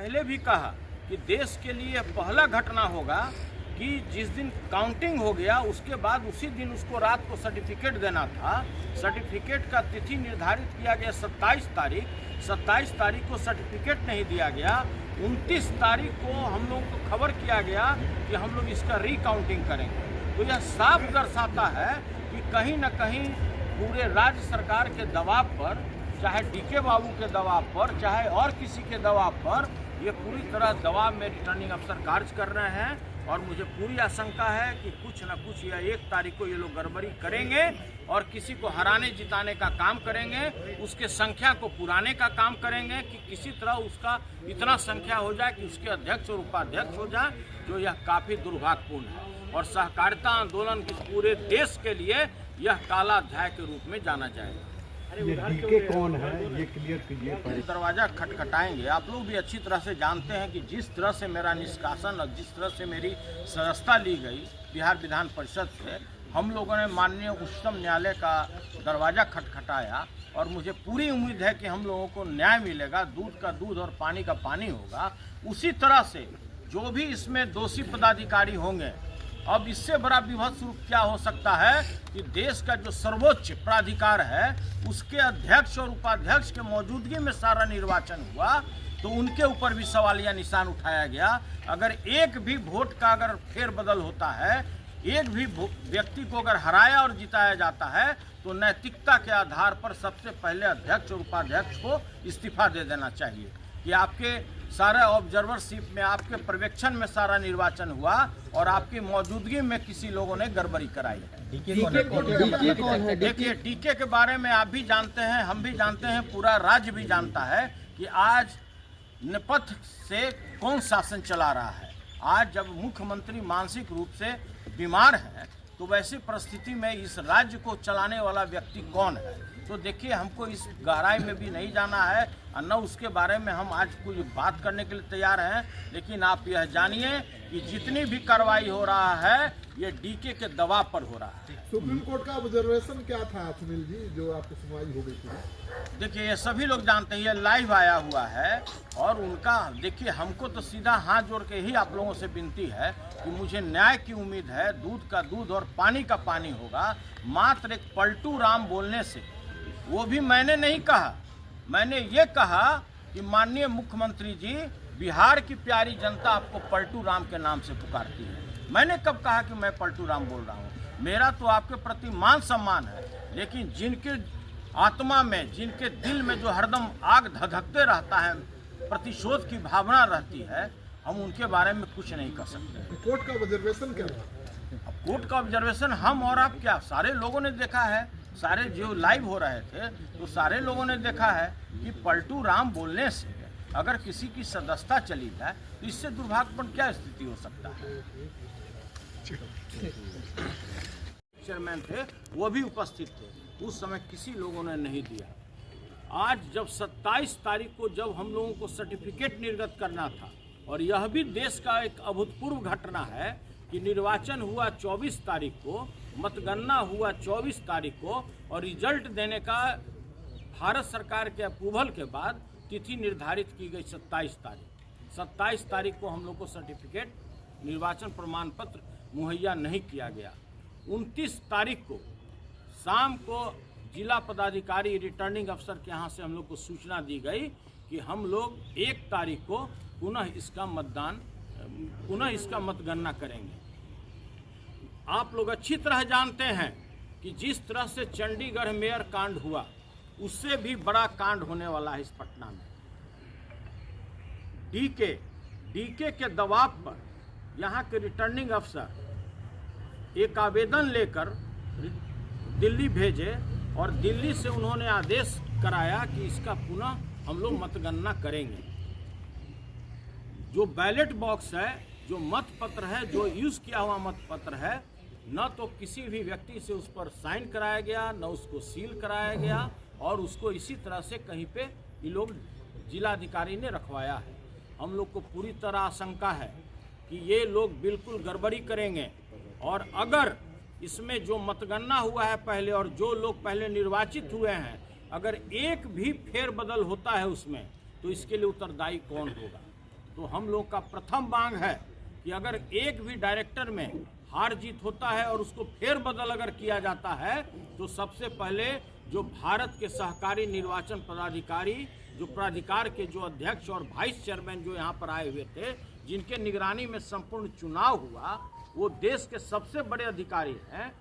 पहले भी कहा कि देश के लिए पहला घटना होगा कि जिस दिन काउंटिंग हो गया उसके बाद उसी दिन उसको रात को सर्टिफिकेट देना था। सर्टिफिकेट का तिथि निर्धारित किया गया 27 तारीख को सर्टिफिकेट नहीं दिया गया। 29 तारीख को हम लोगों को खबर किया गया कि हम लोग इसका रिकाउंटिंग करेंगे। तो यह साफ दर्शाता है कि कहीं न कहीं पूरे राज्य सरकार के दबाव पर, चाहे डीके बाबू के दबाव पर, चाहे और किसी के दबाव पर, ये पूरी तरह दबाव में रिटर्निंग अफसर कार्य कर रहे हैं। और मुझे पूरी आशंका है कि कुछ न कुछ या 1 तारीख को ये लोग गड़बड़ी करेंगे और किसी को हराने जिताने का काम करेंगे, उसके संख्या को पुराने का काम करेंगे कि किसी तरह उसका इतना संख्या हो जाए कि उसके अध्यक्ष और उपाध्यक्ष हो जाए, जो यह काफ़ी दुर्भाग्यपूर्ण है। और सहकारिता आंदोलन के पूरे देश के लिए यह काला अध्याय के रूप में जाना जाएगा। ये डीके कौन है, ये क्लियर कीजिए। दरवाजा खटखटाएंगे। आप लोग भी अच्छी तरह से जानते हैं कि जिस तरह से मेरा निष्कासन और जिस तरह से मेरी सदस्यता ली गई बिहार विधान परिषद से, हम लोगों ने माननीय उच्चतम न्यायालय का दरवाज़ा खटखटाया और मुझे पूरी उम्मीद है कि हम लोगों को न्याय मिलेगा, दूध का दूध और पानी का पानी होगा। उसी तरह से जो भी इसमें दोषी पदाधिकारी होंगे, अब इससे बड़ा विभत्स रूप क्या हो सकता है कि देश का जो सर्वोच्च प्राधिकार है उसके अध्यक्ष और उपाध्यक्ष के मौजूदगी में सारा निर्वाचन हुआ, तो उनके ऊपर भी सवालिया निशान उठाया गया। अगर एक भी वोट का अगर फेरबदल होता है, एक भी व्यक्ति को अगर हराया और जिताया जाता है, तो नैतिकता के आधार पर सबसे पहले अध्यक्ष और उपाध्यक्ष को इस्तीफा दे देना चाहिए कि आपके सारे ऑब्जर्वरशिप में, आपके पर्यवेक्षण में सारा निर्वाचन हुआ और आपकी मौजूदगी में किसी लोगों ने गड़बड़ी कराई है। देखिए, डीके के बारे में आप भी जानते हैं, हम भी जानते हैं, पूरा राज्य भी जानता है कि आज नेपथ्य से कौन शासन चला रहा है। आज जब मुख्यमंत्री मानसिक रूप से बीमार है, तो वैसी परिस्थिति में इस राज्य को चलाने वाला व्यक्ति कौन है। तो देखिए, हमको इस गहराई में भी नहीं जाना है और न उसके बारे में हम आज कोई बात करने के लिए तैयार हैं। लेकिन आप यह जानिए कि जितनी भी कार्रवाई हो रहा है ये डीके के दबाव पर हो रहा है। सुप्रीम कोर्ट का ऑब्जर्वेशन क्या था सुनील जी, जो आपकी सुनवाई हो गई थी? देखिए, ये सभी लोग जानते हैं, ये लाइव आया हुआ है और उनका देखिए, हमको तो सीधा हाथ जोड़ के ही आप लोगों से विनती है कि मुझे न्याय की उम्मीद है। दूध का दूध और पानी का पानी होगा। मात्र एक पलटू राम बोलने से, वो भी मैंने नहीं कहा, मैंने ये कहा कि माननीय मुख्यमंत्री जी, बिहार की प्यारी जनता आपको पलटू राम के नाम से पुकारती है। मैंने कब कहा कि मैं पलटू राम बोल रहा हूँ? मेरा तो आपके प्रति मान सम्मान है, लेकिन जिनके आत्मा में, जिनके दिल में जो हरदम आग धधकते रहता है, प्रतिशोध की भावना रहती है, हम उनके बारे में कुछ नहीं कर सकते। कोर्ट का ऑब्जर्वेशन क्या था? अब कोर्ट का ऑब्जर्वेशन हम और आप क्या, सारे लोगों ने देखा है। सारे जो लाइव हो रहे थे तो सारे लोगों ने देखा है कि पलटू राम बोलने से अगर किसी की सदस्यता चली जाए तो इससे दुर्भाग्यपूर्ण क्या स्थिति हो सकता है। चेयरमैन थे, वो भी उपस्थित थे, उस समय किसी लोगों ने नहीं दिया। आज जब 27 तारीख को जब हम लोगों को सर्टिफिकेट निर्गत करना था, और यह भी देश का एक अभूतपूर्व घटना है कि निर्वाचन हुआ 24 तारीख को, मतगणना हुआ 24 तारीख को और रिजल्ट देने का भारत सरकार के अप्रूवल के बाद तिथि निर्धारित की गई 27 तारीख। 27 तारीख को हम लोग को सर्टिफिकेट, निर्वाचन प्रमाण पत्र मुहैया नहीं किया गया। 29 तारीख को शाम को जिला पदाधिकारी रिटर्निंग अफसर के यहाँ से हम लोग को सूचना दी गई कि हम लोग 1 तारीख को पुनः इसका मतगणना करेंगे। आप लोग अच्छी तरह जानते हैं कि जिस तरह से चंडीगढ़ मेयर कांड हुआ, उससे भी बड़ा कांड होने वाला है इस पटना में। डीके के दबाव पर यहाँ के रिटर्निंग अफसर एक आवेदन लेकर दिल्ली भेजे और दिल्ली से उन्होंने आदेश कराया कि इसका पुनः हम लोग मतगणना करेंगे। जो बैलेट बॉक्स है, जो मत पत्र है, जो यूज़ किया हुआ मत पत्र है, न तो किसी भी व्यक्ति से उस पर साइन कराया गया, न उसको सील कराया गया, और उसको इसी तरह से कहीं पे ये लोग जिलाधिकारी ने रखवाया है। हम लोग को पूरी तरह आशंका है कि ये लोग बिल्कुल गड़बड़ी करेंगे, और अगर इसमें जो मतगणना हुआ है पहले और जो लोग पहले निर्वाचित हुए हैं, अगर एक भी फेरबदल होता है उसमें, तो इसके लिए उत्तरदायी कौन होगा? तो हम लोग का प्रथम मांग है कि अगर एक भी डायरेक्टर में हार जीत होता है और उसको फेरबदल अगर किया जाता है तो सबसे पहले जो भारत के सहकारी निर्वाचन पदाधिकारी, जो प्राधिकार के जो अध्यक्ष और वाइस चेयरमैन जो यहाँ पर आए हुए थे, जिनके निगरानी में संपूर्ण चुनाव हुआ, वो देश के सबसे बड़े अधिकारी हैं,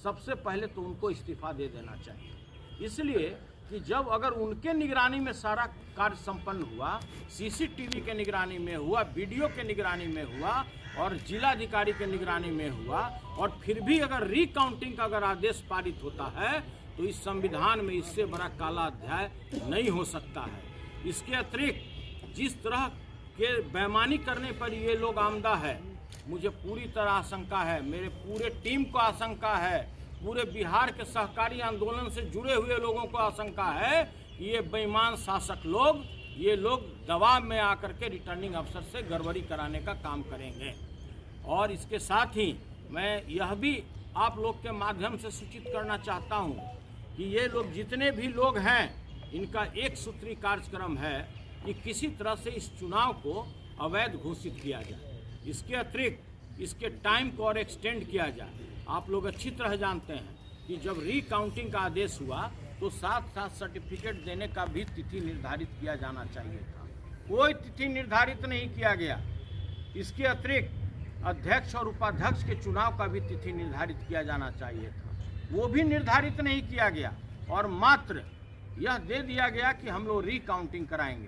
सबसे पहले तो उनको इस्तीफा दे देना चाहिए। इसलिए कि जब अगर उनके निगरानी में सारा कार्य संपन्न हुआ, सीसीटीवी के निगरानी में हुआ, वीडियो के निगरानी में हुआ और जिलाधिकारी के निगरानी में हुआ, और फिर भी अगर रिकाउंटिंग का अगर आदेश पारित होता है तो इस संविधान में इससे बड़ा काला अध्याय नहीं हो सकता है। इसके अतिरिक्त जिस तरह के बेईमानी करने पर ये लोग आमदा है, मुझे पूरी तरह आशंका है, मेरे पूरे टीम को आशंका है, पूरे बिहार के सहकारी आंदोलन से जुड़े हुए लोगों को आशंका है कि ये बेईमान शासक लोग, ये लोग दबाव में आकर के रिटर्निंग अफसर से गड़बड़ी कराने का काम करेंगे। और इसके साथ ही मैं यह भी आप लोग के माध्यम से सूचित करना चाहता हूँ कि ये लोग जितने भी लोग हैं, इनका एक सूत्री कार्यक्रम है कि किसी तरह से इस चुनाव को अवैध घोषित किया जाए। इसके अतिरिक्त इसके टाइम को और एक्सटेंड किया जाए। आप लोग अच्छी तरह जानते हैं कि जब रिकाउंटिंग का आदेश हुआ तो साथ साथ सर्टिफिकेट देने का भी तिथि निर्धारित किया जाना चाहिए था। कोई तिथि निर्धारित नहीं किया गया। इसके अतिरिक्त अध्यक्ष और उपाध्यक्ष के चुनाव का भी तिथि निर्धारित किया जाना चाहिए था, वो भी निर्धारित नहीं किया गया और मात्र यह दे दिया गया कि हम लोग रिकाउंटिंग कराएंगे।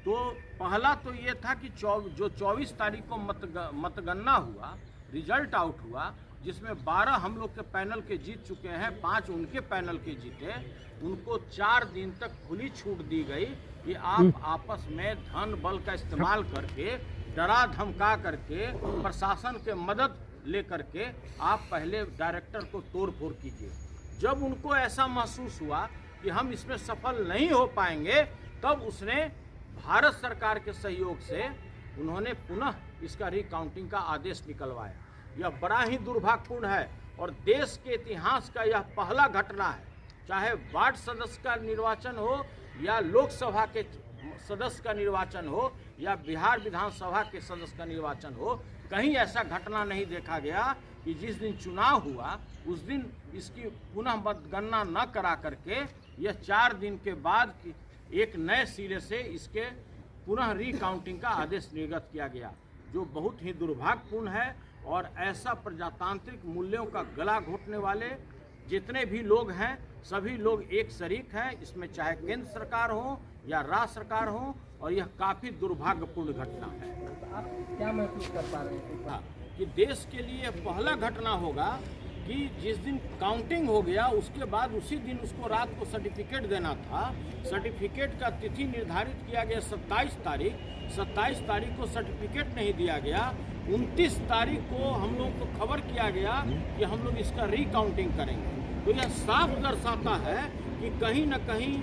तो पहला तो ये था कि जो 24 तारीख को मतगणना हुआ, रिजल्ट आउट हुआ, जिसमें 12 हम लोग के पैनल के जीत चुके हैं, 5 उनके पैनल के जीते, उनको 4 दिन तक खुली छूट दी गई कि आप आपस में धन बल का इस्तेमाल करके, डरा धमका करके, प्रशासन के मदद लेकर के आप पहले डायरेक्टर को तोड़ फोड़ कीजिए। जब उनको ऐसा महसूस हुआ कि हम इसमें सफल नहीं हो पाएंगे, तब उसने भारत सरकार के सहयोग से उन्होंने पुनः इसका रिकाउंटिंग का आदेश निकलवाया। यह बड़ा ही दुर्भाग्यपूर्ण है और देश के इतिहास का यह पहला घटना है। चाहे वार्ड सदस्य का निर्वाचन हो या लोकसभा के सदस्य का निर्वाचन हो या बिहार विधानसभा के सदस्य का निर्वाचन हो, कहीं ऐसा घटना नहीं देखा गया कि जिस दिन चुनाव हुआ उस दिन इसकी पुनः मतगणना न करा करके यह 4 दिन के बाद एक नए सिरे से इसके पुनः रिकाउंटिंग का आदेश निर्गत किया गया, जो बहुत ही दुर्भाग्यपूर्ण है। और ऐसा प्रजातांत्रिक मूल्यों का गला घोटने वाले जितने भी लोग हैं, सभी लोग एक शरीक हैं इसमें, चाहे केंद्र सरकार हो या राज्य सरकार हो, और यह काफ़ी दुर्भाग्यपूर्ण घटना है। आप क्या महसूस कर पा रहे हैं कि देश के लिए पहला घटना होगा कि जिस दिन काउंटिंग हो गया उसके बाद उसी दिन उसको रात को सर्टिफिकेट देना था। सर्टिफिकेट का तिथि निर्धारित किया गया 27 तारीख, 27 तारीख को सर्टिफिकेट नहीं दिया गया। 29 तारीख को हम लोग को खबर किया गया कि हम लोग इसका रिकाउंटिंग करेंगे। तो यह साफ दर्शाता है कि कहीं न कहीं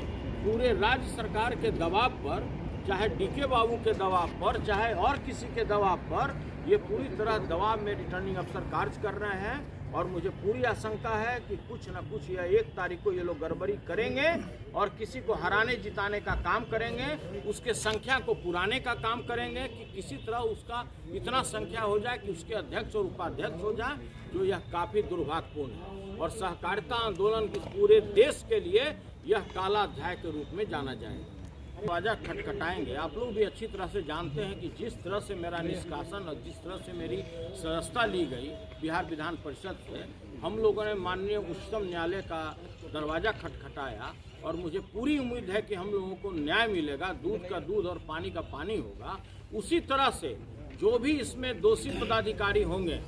पूरे राज्य सरकार के दबाव पर, चाहे डीके बाबू के दबाव पर, चाहे और किसी के दबाव पर, ये पूरी तरह दबाव में रिटर्निंग अफसर कार्य कर रहे हैं। और मुझे पूरी आशंका है कि कुछ न कुछ या 1 तारीख को ये लोग गड़बड़ी करेंगे और किसी को हराने जिताने का काम करेंगे, उसके संख्या को पुराने का काम करेंगे कि किसी तरह उसका इतना संख्या हो जाए कि उसके अध्यक्ष और उपाध्यक्ष हो जाए, जो यह काफ़ी दुर्भाग्यपूर्ण है। और सहकारिता आंदोलन के पूरे देश के लिए यह काला अध्याय के रूप में जाना जाएगा। दरवाजा खटखटाएंगे। आप लोग भी अच्छी तरह से जानते हैं कि जिस तरह से मेरा निष्कासन और जिस तरह से मेरी सदस्यता ली गई बिहार विधान परिषद से, हम लोगों ने माननीय उच्चतम न्यायालय का दरवाज़ा खटखटाया और मुझे पूरी उम्मीद है कि हम लोगों को न्याय मिलेगा, दूध का दूध और पानी का पानी होगा। उसी तरह से जो भी इसमें दोषी पदाधिकारी होंगे,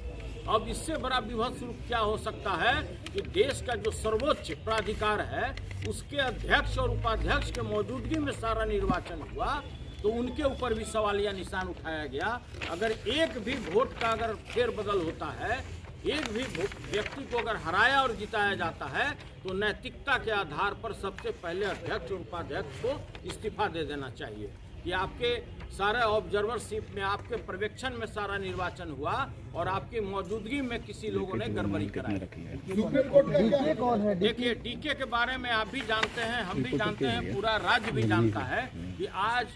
अब इससे बड़ा विभत्स रूप क्या हो सकता है कि देश का जो सर्वोच्च प्राधिकार है उसके अध्यक्ष और उपाध्यक्ष के मौजूदगी में सारा निर्वाचन हुआ, तो उनके ऊपर भी सवालिया निशान उठाया गया। अगर एक भी वोट का अगर फेरबदल होता है, एक भी व्यक्ति को अगर हराया और जिताया जाता है, तो नैतिकता के आधार पर सबसे पहले अध्यक्ष और उपाध्यक्ष को इस्तीफा दे देना चाहिए कि आपके सारे ऑब्जर्वरशिप में, आपके पर्यवेक्षण में सारा निर्वाचन हुआ और आपकी मौजूदगी में किसी लोगों ने गड़बड़ी कराई। देखिए, डीके के बारे में आप भी जानते हैं, हम भी जानते हैं, पूरा राज्य भी जानता है कि आज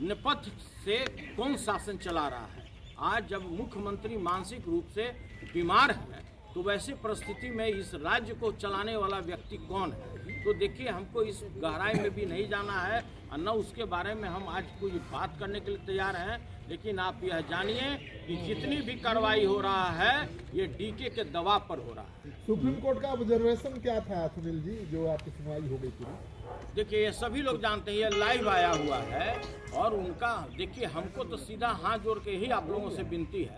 नेपथ्य से कौन शासन चला रहा है। आज जब मुख्यमंत्री मानसिक रूप से बीमार है तो वैसे परिस्थिति में इस राज्य को चलाने वाला व्यक्ति कौन है। तो देखिए, हमको इस गहराई में भी नहीं जाना है और न उसके बारे में हम आज कोई बात करने के लिए तैयार हैं। लेकिन आप यह जानिए कि जितनी भी कार्रवाई हो रहा है ये डीके के दबाव पर हो रहा है। सुप्रीम कोर्ट का ऑब्जर्वेशन क्या था सुनील जी, जो आपकी सुनवाई हो गई पूरी? देखिए, ये सभी लोग जानते हैं, ये लाइव आया हुआ है और उनका देखिए, हमको तो सीधा हाथ जोड़ के ही आप लोगों से विनती है।